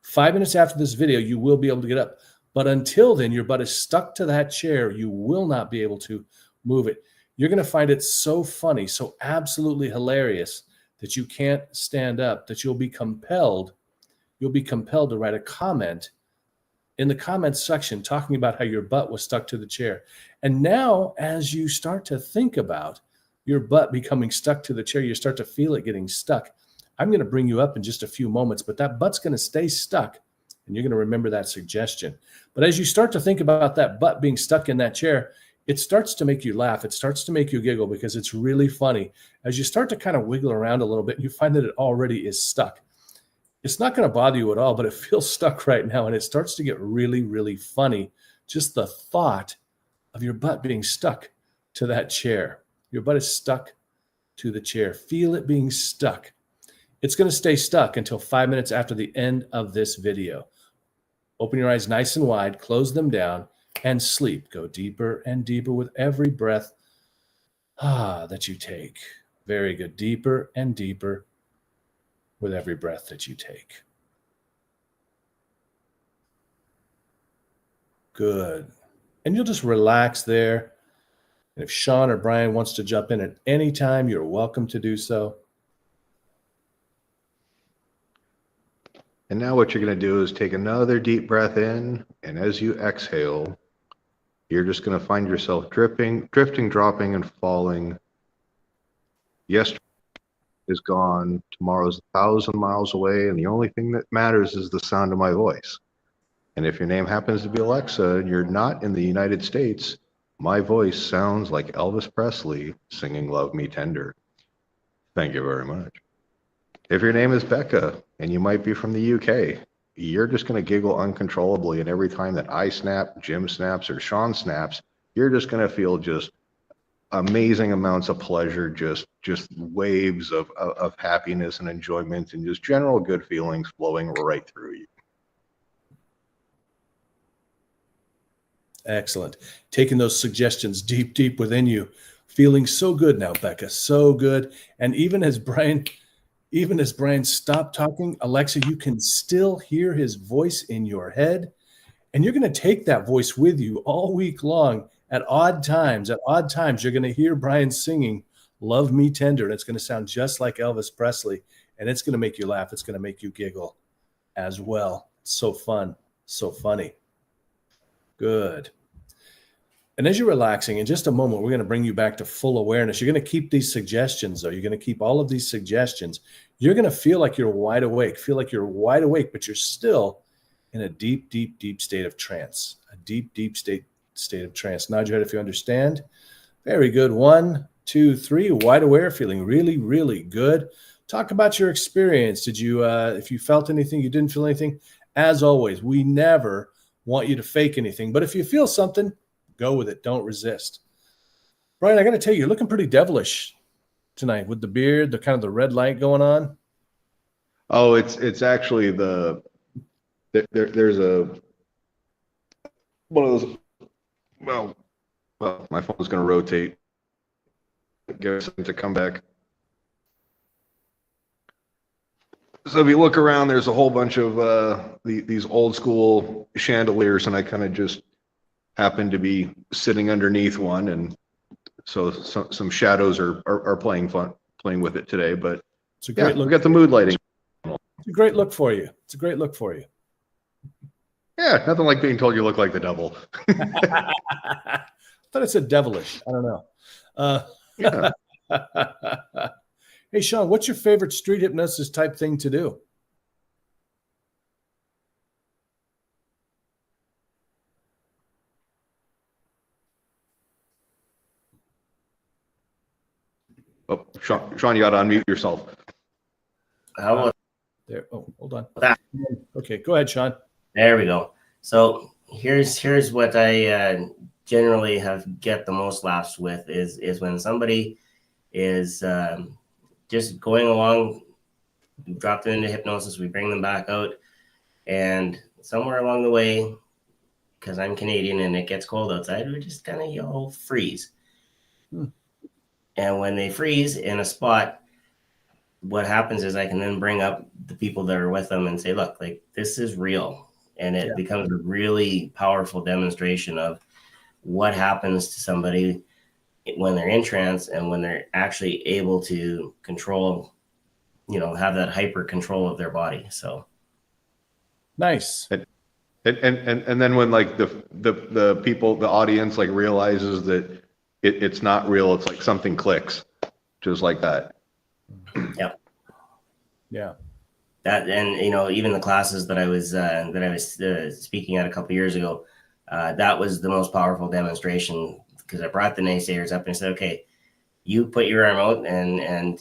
5 minutes after this video, you will be able to get up. But until then, your butt is stuck to that chair. You will not be able to move it. You're going to find it so funny, so absolutely hilarious that you can't stand up, that you'll be compelled to write a comment in the comments section talking about how your butt was stuck to the chair. And now, as you start to think about your butt becoming stuck to the chair, you start to feel it getting stuck. I'm going to bring you up in just a few moments, but that butt's going to stay stuck, and you're going to remember that suggestion. But as you start to think about that butt being stuck in that chair, it starts to make you laugh. It starts to make you giggle because it's really funny. As you start to kind of wiggle around a little bit, you find that it already is stuck. It's not going to bother you at all, but it feels stuck right now, and it starts to get really, really funny. Just the thought of your butt being stuck to that chair. Your butt is stuck to the chair. Feel it being stuck. It's going to stay stuck until 5 minutes after the end of this video. Open your eyes nice and wide, close them down, and sleep. Go deeper and deeper with every breath that you take. Very good. Deeper and deeper with every breath that you take. Good. And you'll just relax there. And if Shawn or Brian wants to jump in at any time, you're welcome to do so. And now what you're going to do is take another deep breath in, and as you exhale, you're just going to find yourself drifting, dropping, and falling. Yesterday is gone. Tomorrow's 1,000 miles away, and the only thing that matters is the sound of my voice. And if your name happens to be Alexa and you're not in the United States, my voice sounds like Elvis Presley singing Love Me Tender. Thank you very much. If your name is Becca and you might be from the UK, you're just going to giggle uncontrollably. And every time that I snap, Jim snaps, or Shawn snaps, you're just going to feel just amazing amounts of pleasure, just waves of happiness and enjoyment and just general good feelings flowing right through you. Excellent. Taking those suggestions deep, deep within you. Feeling so good now, Becca, so good. And even as Brian stopped talking, Alexa, you can still hear his voice in your head. And you're going to take that voice with you all week long at odd times. At odd times, you're going to hear Brian singing Love Me Tender. And it's going to sound just like Elvis Presley. And it's going to make you laugh. It's going to make you giggle as well. It's so fun. So funny. Good. And as you're relaxing, in just a moment, we're going to bring you back to full awareness. You're going to keep these suggestions, though. You're going to keep all of these suggestions. You're going to feel like you're wide awake, but you're still in a deep, deep, deep state of trance. A deep, deep state of trance. Nod your head if you understand. Very good. 1, 2, 3. Wide aware, feeling really, really good. Talk about your experience. Did you, if you felt anything, you didn't feel anything? As always, we never want you to fake anything, but if you feel something, go with it. Don't resist. Brian, I got to tell you, you're looking pretty devilish tonight with the beard, the kind of the red light going on. Oh, it's actually there's one of those. Well, my phone's going to rotate. Give us to come back. So if you look around, there's a whole bunch of these old school chandeliers, and I kind of just happened to be sitting underneath one, and so some shadows are playing with it today. But it's a great look. We got the mood lighting. It's a great look for you. Yeah, nothing like being told you look like the devil. I thought it said devilish. I don't know. Yeah. Hey, Shawn, what's your favorite street hypnosis type thing to do? Oh, Shawn, you got to unmute yourself. How about There. Oh, hold on. that? Okay, go ahead, Shawn. There we go. So here's what I generally get the most laughs with is when somebody is just going along. We drop them into hypnosis. We bring them back out, and somewhere along the way, because I'm Canadian and it gets cold outside, we just kind of all freeze. And when they freeze in a spot, what happens is I can then bring up the people that are with them and say, look, like this is real. And it becomes a really powerful demonstration of what happens to somebody when they're in trance and when they're actually able to control, have that hyper control of their body. So nice. And then when like the people, the audience like realizes that it's not real, it's like something clicks, just like that. Yeah. That, and even the classes that I was speaking at a couple of years ago, that was the most powerful demonstration, because I brought the naysayers up and said, okay, you put your arm out and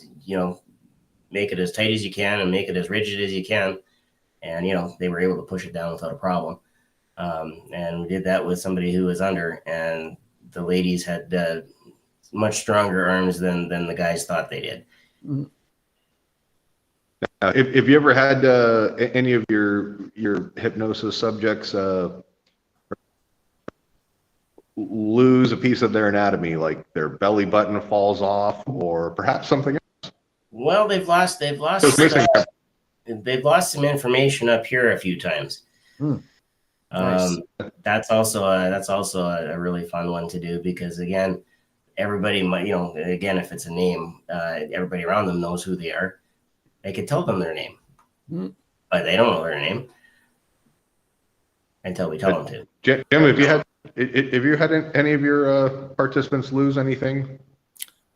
make it as tight as you can and make it as rigid as you can. And, they were able to push it down without a problem. And we did that with somebody who was under, and the ladies had much stronger arms than the guys thought they did. If you ever had any of your hypnosis subjects lose a piece of their anatomy, like their belly button falls off, or perhaps something else? Well, they've lost some information up here a few times. Nice. That's also a really fun one to do, because again, everybody might, again, if it's a name, everybody around them knows who they are. They could tell them their name, but they don't know their name until we tell them to. Jim, have you had any of your participants lose anything?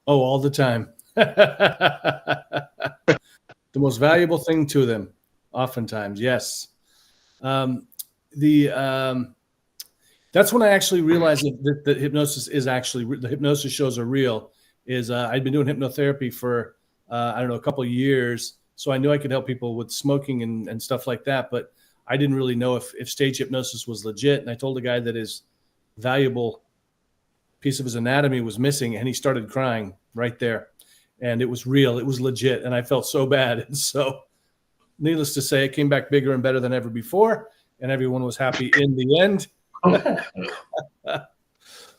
Oh, all the time. The most valuable thing to them, oftentimes, yes. That's when I actually realized that hypnosis is actually, the hypnosis shows are real. I'd been doing hypnotherapy for a couple of years, so I knew I could help people with smoking and stuff like that, but I didn't really know if stage hypnosis was legit. And I told the guy that his valuable piece of his anatomy was missing, and he started crying right there. And it was real. It was legit. And I felt so bad. And so needless to say, it came back bigger and better than ever before, and everyone was happy in the end.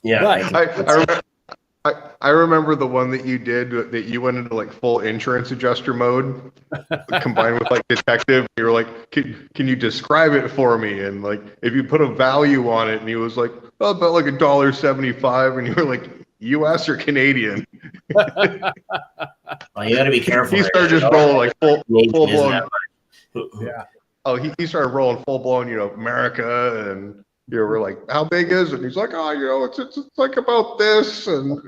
Yeah. But, I remember the one that you did, that you went into like full insurance adjuster mode combined with like detective. You were like, can you describe it for me? And like, if you put a value on it, and he was like, oh, about like $1.75. And you were like, US or Canadian? Well, you got to be careful. He started just rolling like full blown. yeah. Oh, he started rolling full blown, America, and we're like, how big is it? And he's like, oh, it's like about this, and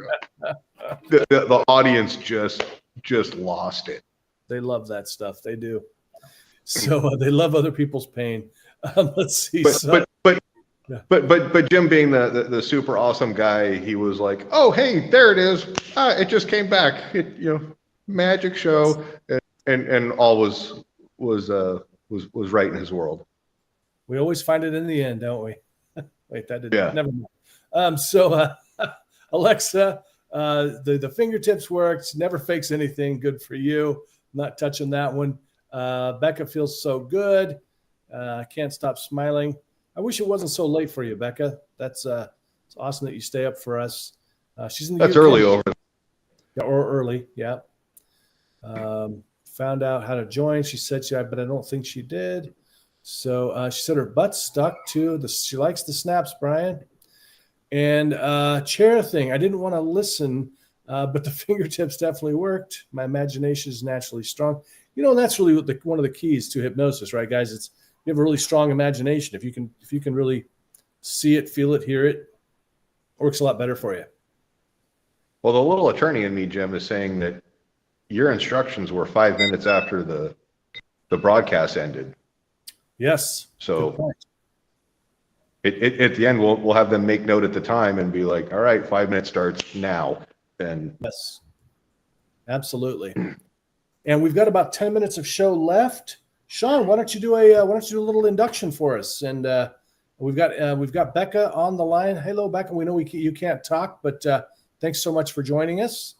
the audience just lost it. They love that stuff. They do. So they love other people's pain. Let's see. But Jim, being the super awesome guy, he was like, oh, hey, there it is. It just came back. Magic show, and all was right in his world. We always find it in the end, don't we? Wait, that didn't. Yeah. Never mind. So Alexa, the fingertips worked. Never fakes anything. Good for you. Not touching that one. Becca feels so good. Can't stop smiling. I wish it wasn't so late for you, Becca. It's awesome that you stay up for us. She's in the That's UK. early over. Yeah, or early, yeah. Found out how to join. She said but I don't think she did. So she said her butt's stuck too. She likes the snaps, Brian. And chair thing. I didn't want to listen, but the fingertips definitely worked. My imagination is naturally strong. That's really one of the keys to hypnosis, right, guys? You have a really strong imagination. If you can really see it, feel it, hear it, works a lot better for you. Well, the little attorney in me, Jim, is saying that your instructions were 5 minutes after the broadcast ended. Yes. So at the end, we'll have them make note at the time and be like, all right, 5 minutes starts now. And yes. Absolutely. And we've got about 10 minutes of show left. Shawn, why don't you do a little induction for us? And we've got Becca on the line. Hello, Becca. We know you can't talk, but thanks so much for joining us.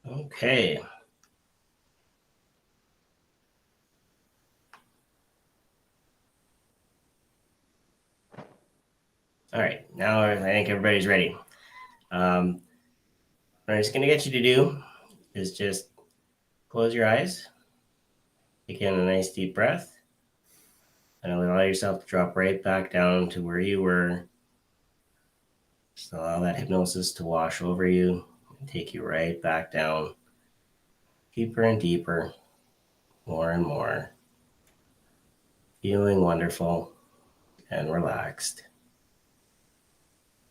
Okay. All right, now I think everybody's ready. What I'm just going to get you to do is just close your eyes, take in a nice deep breath, and allow yourself to drop right back down to where you were. Just allow that hypnosis to wash over you and take you right back down, deeper and deeper, more and more, feeling wonderful and relaxed.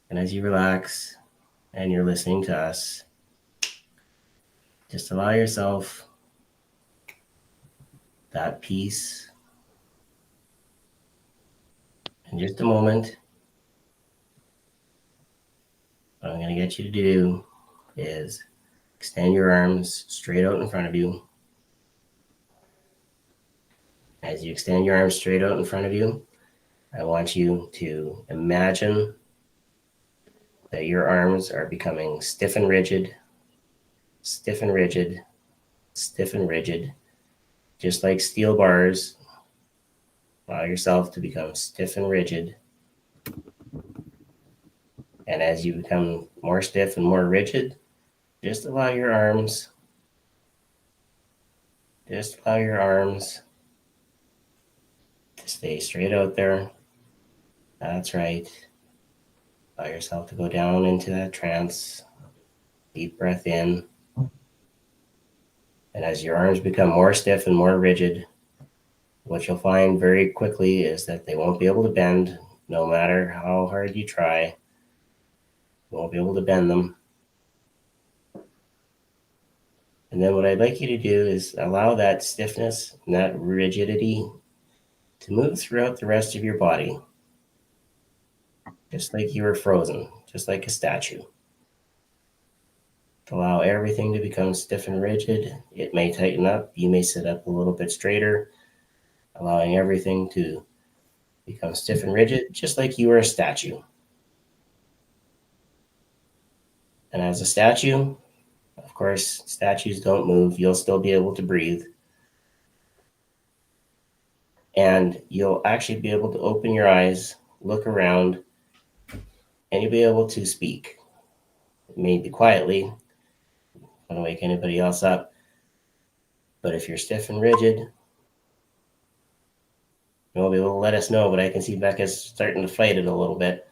And as you relax and you're listening to us, just allow yourself that peace. In just a moment, what I'm going to get you to do is extend your arms straight out in front of you. As you extend your arms straight out in front of you, I want you to imagine that your arms are becoming stiff and rigid, stiff and rigid, stiff and rigid, just like steel bars. Allow yourself to become stiff and rigid. And as you become more stiff and more rigid, just allow your arms to stay straight out there. That's right. Allow yourself to go down into that trance. Deep breath in. And as your arms become more stiff and more rigid, what you'll find very quickly is that they won't be able to bend no matter how hard you try. You won't be able to bend them. And then what I'd like you to do is allow that stiffness and that rigidity to move throughout the rest of your body. Just like you were frozen, just like a statue. Allow everything to become stiff and rigid. It may tighten up. You may sit up a little bit straighter, allowing everything to become stiff and rigid, just like you were a statue. And as a statue, of course, statues don't move. You'll still be able to breathe. And you'll actually be able to open your eyes, look around, and you'll be able to speak. Maybe quietly. I don't want to wake anybody else up. But if you're stiff and rigid, you won't be able to let us know, but I can see Becca's starting to fight it a little bit.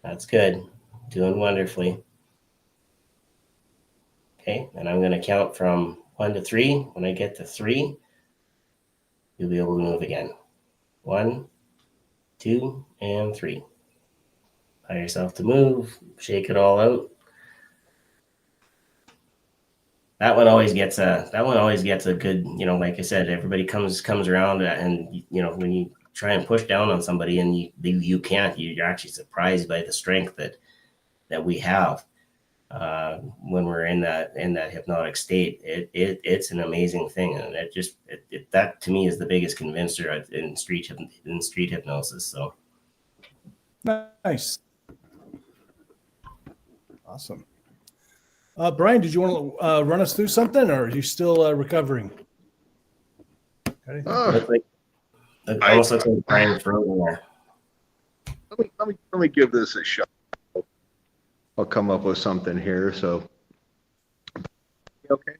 That's good. Doing wonderfully. Okay, and I'm going to count from 1 to 3. When I get to 3, you'll be able to move again. 1, 2, and 3. Allow yourself to move. Shake it all out. That one always gets a good, like I said, everybody comes around, and when you try and push down on somebody and you can't, you're actually surprised by the strength that we have when we're in that hypnotic state. It's an amazing thing, and that to me is the biggest convincer in street hypnosis. So nice, awesome. Brian, did you want to run us through something, or are you still recovering? Okay. Almost looks like Brian frozen there. Let me give this a shot. I'll come up with something here. So, okay.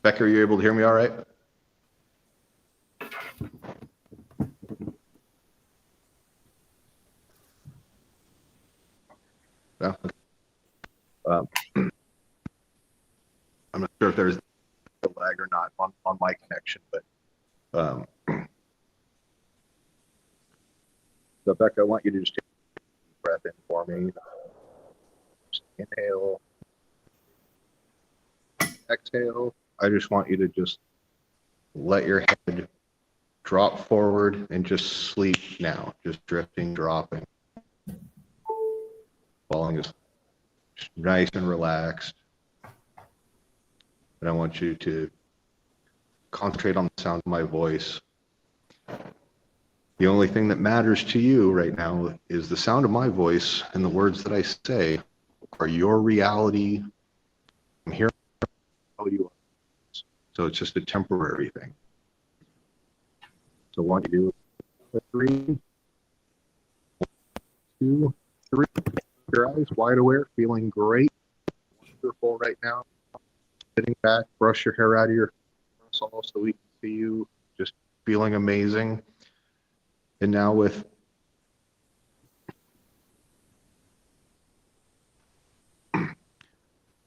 Becca, are you able to hear me all right? No? I'm not sure if there's a lag or not on my connection, but so Becca, I want you to just take a deep breath in for me. Just inhale, exhale. I just want you to just let your head drop forward and just sleep now, just drifting, dropping, falling as nice and relaxed. And I want you to concentrate on the sound of my voice. The only thing that matters to you right now is the sound of my voice, and the words that I say are your reality. I'm here to tell you. So it's just a temporary thing. So what you do, 3, 1, 2, 3. Your eyes wide aware, feeling great, wonderful right now. Sitting back, brush your hair out of your parasol so we can see you, just feeling amazing. And now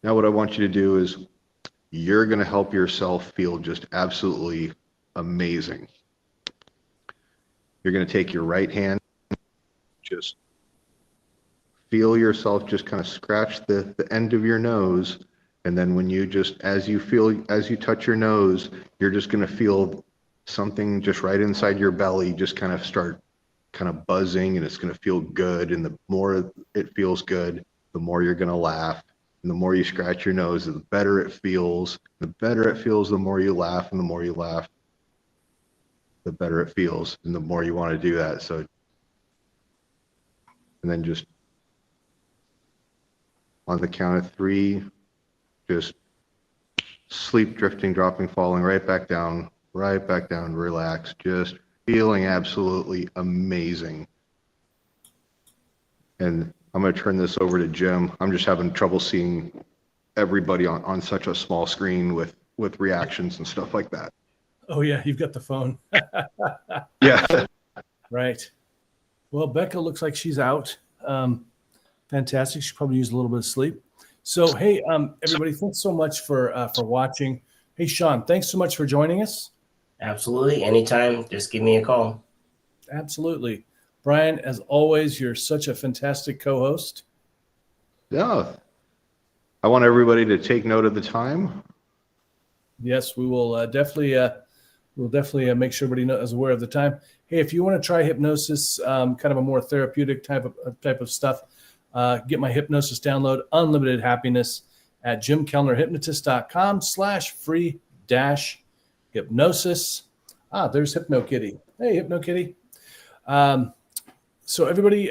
now what I want you to do is you're going to help yourself feel just absolutely amazing. You're going to take your right hand, just feel yourself just kind of scratch the end of your nose. And then when you just, as you touch your nose, you're just going to feel something just right inside your belly just kind of start kind of buzzing, and it's going to feel good. And the more it feels good, the more you're going to laugh. And the more you scratch your nose, the better it feels. The better it feels, the more you laugh. And the more you laugh, the better it feels. And the more you want to do that. So, and then just on the count of 3, just sleep, drifting, dropping, falling right back down, relax, just feeling absolutely amazing. And I'm going to turn this over to Jim. I'm just having trouble seeing everybody on such a small screen with reactions and stuff like that. Oh, yeah, you've got the phone. Yeah. Right. Well, Becca looks like she's out. Fantastic. She probably used a little bit of sleep. So, hey, everybody, thanks so much for watching. Hey, Shawn, thanks so much for joining us. Absolutely. Anytime. Just give me a call. Absolutely. Brian, as always, you're such a fantastic co-host. Yeah. I want everybody to take note of the time. Yes, we will definitely make sure everybody is aware of the time. Hey, if you want to try hypnosis, kind of a more therapeutic type of stuff, get my hypnosis download, Unlimited Happiness, at jimkellnerhypnotist.com/free-hypnosis. There's HypnoKitty. Hey, HypnoKitty. So everybody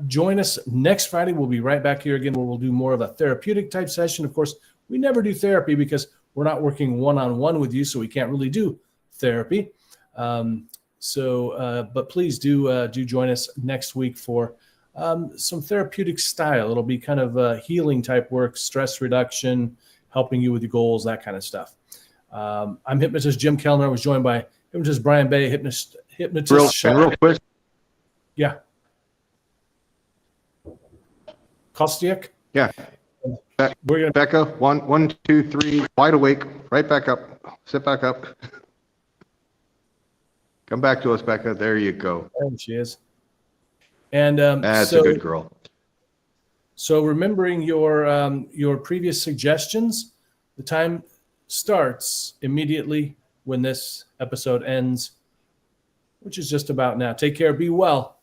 join us next Friday. We'll be right back here again where we'll do more of a therapeutic type session. Of course, we never do therapy because we're not working one-on-one with you, so we can't really do therapy. But please do join us next week for some therapeutic style. It'll be kind of healing type work, stress reduction, helping you with your goals, that kind of stuff. I'm hypnotist Jim Kellner. I was joined by hypnotist Brian Bay, hypnotist Real quick. Yeah. Kostiuk? Yeah. Becca, 1, 2, 3, wide awake, right back up, sit back up. Come back to us, Becca. There you go. There she is. And that's a good girl. So remembering your previous suggestions, the time starts immediately when this episode ends, which is just about now. Take care. Be well.